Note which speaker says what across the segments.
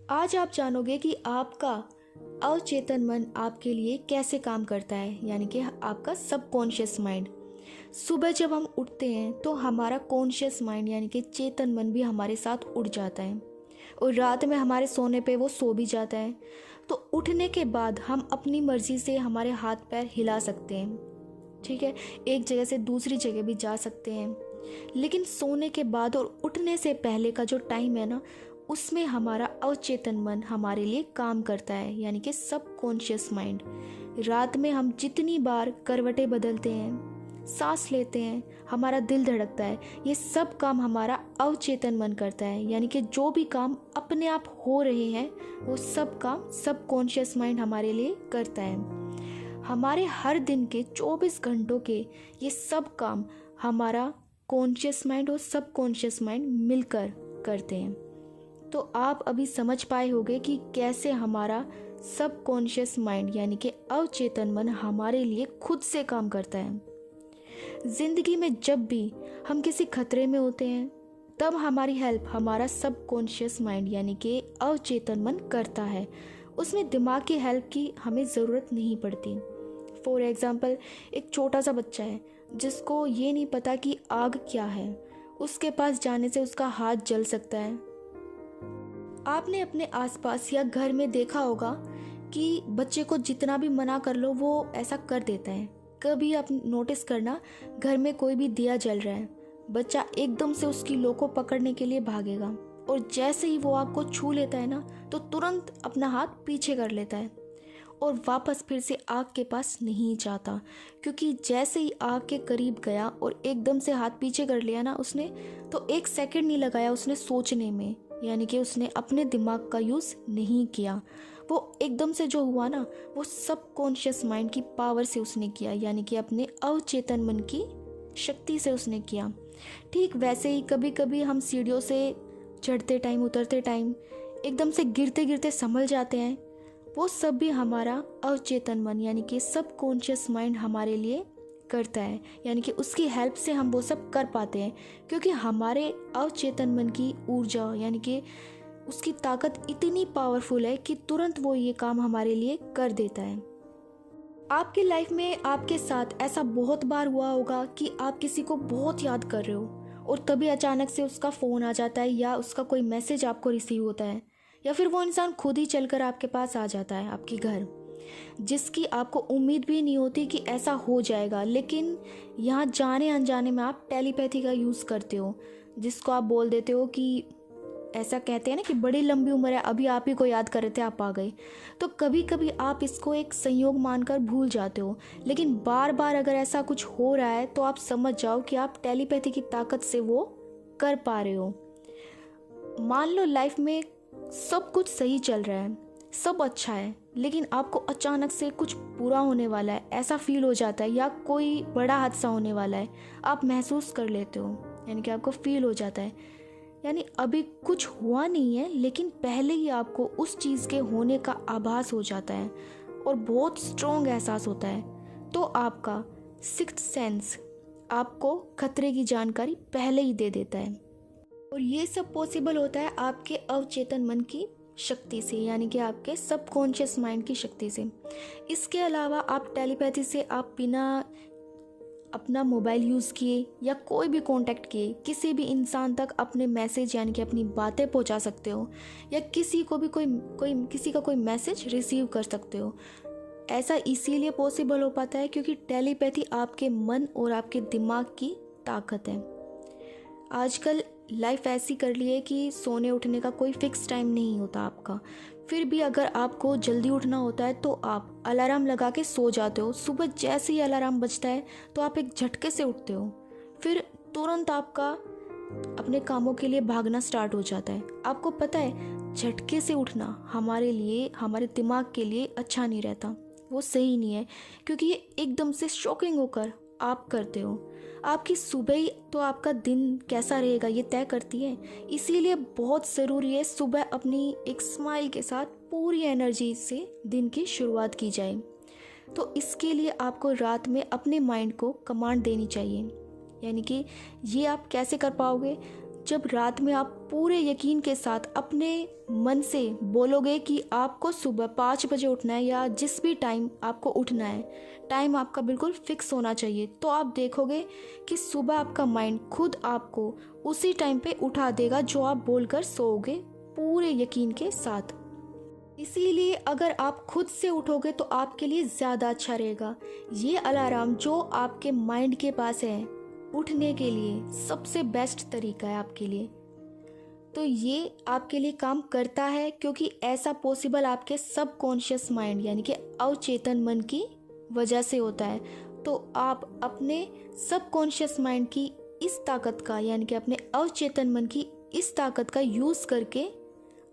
Speaker 1: आज आप जानोगे कि आपका अवचेतन मन आपके लिए कैसे काम करता है, यानी कि आपका सबकॉन्शियस माइंड। सुबह जब हम उठते हैं तो हमारा कॉन्शियस माइंड यानी कि चेतन मन भी हमारे साथ उठ जाता है और रात में हमारे सोने पे वो सो भी जाता है। तो उठने के बाद हम अपनी मर्ज़ी से हमारे हाथ पैर हिला सकते हैं, ठीक है, एक जगह से दूसरी जगह भी जा सकते हैं। लेकिन सोने के बाद और उठने से पहले का जो टाइम है ना, उसमें हमारा अवचेतन मन हमारे लिए काम करता है, यानी कि सबकॉन्शियस माइंड। रात में हम जितनी बार करवटें बदलते हैं, सांस लेते हैं, हमारा दिल धड़कता है, ये सब काम हमारा अवचेतन मन करता है। यानी कि जो भी काम अपने आप हो रहे हैं वो सब काम सबकॉन्शियस माइंड हमारे लिए करता है। हमारे हर दिन के 24 घंटों के ये सब काम हमारा कॉन्शियस माइंड और सबकॉन्शियस माइंड मिलकर करते हैं। तो आप अभी समझ पाए होंगे कि कैसे हमारा सबकॉन्शियस माइंड यानी कि अवचेतन मन हमारे लिए खुद से काम करता है। ज़िंदगी में जब भी हम किसी खतरे में होते हैं तब हमारी हेल्प हमारा सबकॉन्शियस माइंड यानी कि अवचेतन मन करता है। उसमें दिमाग की हेल्प की हमें ज़रूरत नहीं पड़ती। फॉर एग्ज़ाम्पल, एक छोटा सा बच्चा है जिसको ये नहीं पता कि आग क्या है, उसके पास जाने से उसका हाथ जल सकता है। आपने अपने आसपास या घर में देखा होगा कि बच्चे को जितना भी मना कर लो वो ऐसा कर देता है। कभी आप नोटिस करना, घर में कोई भी दिया जल रहा है, बच्चा एकदम से उसकी लो को पकड़ने के लिए भागेगा और जैसे ही वो आग को छू लेता है ना तो तुरंत अपना हाथ पीछे कर लेता है और वापस फिर से आग के पास नहीं जाता, क्योंकि जैसे ही आग के करीब गया और एकदम से हाथ पीछे कर लिया ना उसने, तो एक सेकंड नहीं लगाया उसने सोचने में, यानी कि उसने अपने दिमाग का यूज़ नहीं किया। वो एकदम से जो हुआ ना वो सबकॉन्शियस माइंड की पावर से उसने किया, यानी कि अपने अवचेतन मन की शक्ति से उसने किया। ठीक वैसे ही कभी कभी हम सीढ़ियों से चढ़ते टाइम उतरते टाइम एकदम से गिरते गिरते संभल जाते हैं, वो सब भी हमारा अवचेतन मन यानी कि सबकॉन्शियस माइंड हमारे लिए करता है। यानी कि उसकी हेल्प से हम वो सब कर पाते हैं, क्योंकि हमारे अवचेतन मन की ऊर्जा यानी कि उसकी ताकत इतनी पावरफुल है कि तुरंत वो ये काम हमारे लिए कर देता है। आपकी लाइफ में आपके साथ ऐसा बहुत बार हुआ होगा कि आप किसी को बहुत याद कर रहे हो और तभी अचानक से उसका फ़ोन आ जाता है या उसका कोई मैसेज आपको रिसीव होता है, या फिर वो इंसान खुद ही चलकर आपके पास आ जाता है आपके घर, जिसकी आपको उम्मीद भी नहीं होती कि ऐसा हो जाएगा। लेकिन यहाँ जाने अनजाने में आप टेलीपैथी का यूज़ करते हो, जिसको आप बोल देते हो कि ऐसा कहते हैं ना कि बड़ी लंबी उम्र है, अभी आप ही को याद कर रहे थे आप आ गए। तो कभी कभी आप इसको एक संयोग मानकर भूल जाते हो, लेकिन बार बार अगर ऐसा कुछ हो रहा है तो आप समझ जाओ कि आप टेलीपैथी की ताकत से वो कर पा रहे हो। मान लो लाइफ में सब कुछ सही चल रहा है, सब अच्छा है, लेकिन आपको अचानक से कुछ बुरा होने वाला है ऐसा फील हो जाता है, या कोई बड़ा हादसा होने वाला है आप महसूस कर लेते हो, यानी कि आपको फील हो जाता है, यानी अभी कुछ हुआ नहीं है लेकिन पहले ही आपको उस चीज़ के होने का आभास हो जाता है और बहुत स्ट्रॉन्ग एहसास होता है। तो आपका सिक्स्थ सेंस आपको खतरे की जानकारी पहले ही दे देता है, और ये सब पॉसिबल होता है आपके अवचेतन मन की शक्ति से, यानी कि आपके सबकॉन्शियस माइंड की शक्ति से। इसके अलावा आप टेलीपैथी से आप बिना अपना मोबाइल यूज़ किए या कोई भी कांटेक्ट किए किसी भी इंसान तक अपने मैसेज यानी कि अपनी बातें पहुंचा सकते हो, या किसी को भी किसी का कोई मैसेज रिसीव कर सकते हो। ऐसा इसीलिए पॉसिबल हो पाता है क्योंकि टेलीपैथी आपके मन और आपके दिमाग की ताकत है। आजकल लाइफ ऐसी कर ली है कि सोने उठने का कोई फिक्स टाइम नहीं होता आपका, फिर भी अगर आपको जल्दी उठना होता है तो आप अलार्म लगा के सो जाते हो। सुबह जैसे ही अलार्म बजता है तो आप एक झटके से उठते हो, फिर तुरंत आपका अपने कामों के लिए भागना स्टार्ट हो जाता है। आपको पता है झटके से उठना हमारे लिए, हमारे दिमाग के लिए अच्छा नहीं रहता, वो सही नहीं है, क्योंकि ये एकदम से शॉकिंग होकर आप करते हो। आपकी सुबह ही तो आपका दिन कैसा रहेगा ये तय करती है, इसीलिए बहुत ज़रूरी है सुबह अपनी एक स्माइल के साथ पूरी एनर्जी से दिन की शुरुआत की जाए। तो इसके लिए आपको रात में अपने माइंड को कमांड देनी चाहिए, यानी कि ये आप कैसे कर पाओगे, जब रात में आप पूरे यकीन के साथ अपने मन से बोलोगे कि आपको सुबह 5 बजे उठना है या जिस भी टाइम आपको उठना है, टाइम आपका बिल्कुल फिक्स होना चाहिए, तो आप देखोगे कि सुबह आपका माइंड खुद आपको उसी टाइम पे उठा देगा जो आप बोलकर सोओगे पूरे यकीन के साथ। इसीलिए अगर आप खुद से उठोगे तो आपके लिए ज़्यादा अच्छा रहेगा। ये अलार्म जो आपके माइंड के पास है उठने के लिए सबसे बेस्ट तरीका है आपके लिए। तो ये आपके लिए काम करता है क्योंकि ऐसा पॉसिबल आपके सबकॉन्शियस माइंड यानी कि अवचेतन मन की वजह से होता है। तो आप अपने सबकॉन्शियस माइंड की इस ताकत का यानी कि अपने अवचेतन मन की इस ताकत का यूज़ करके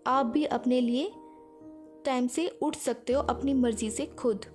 Speaker 1: आप भी अपने लिए टाइम से उठ सकते हो अपनी मर्ज़ी से खुद।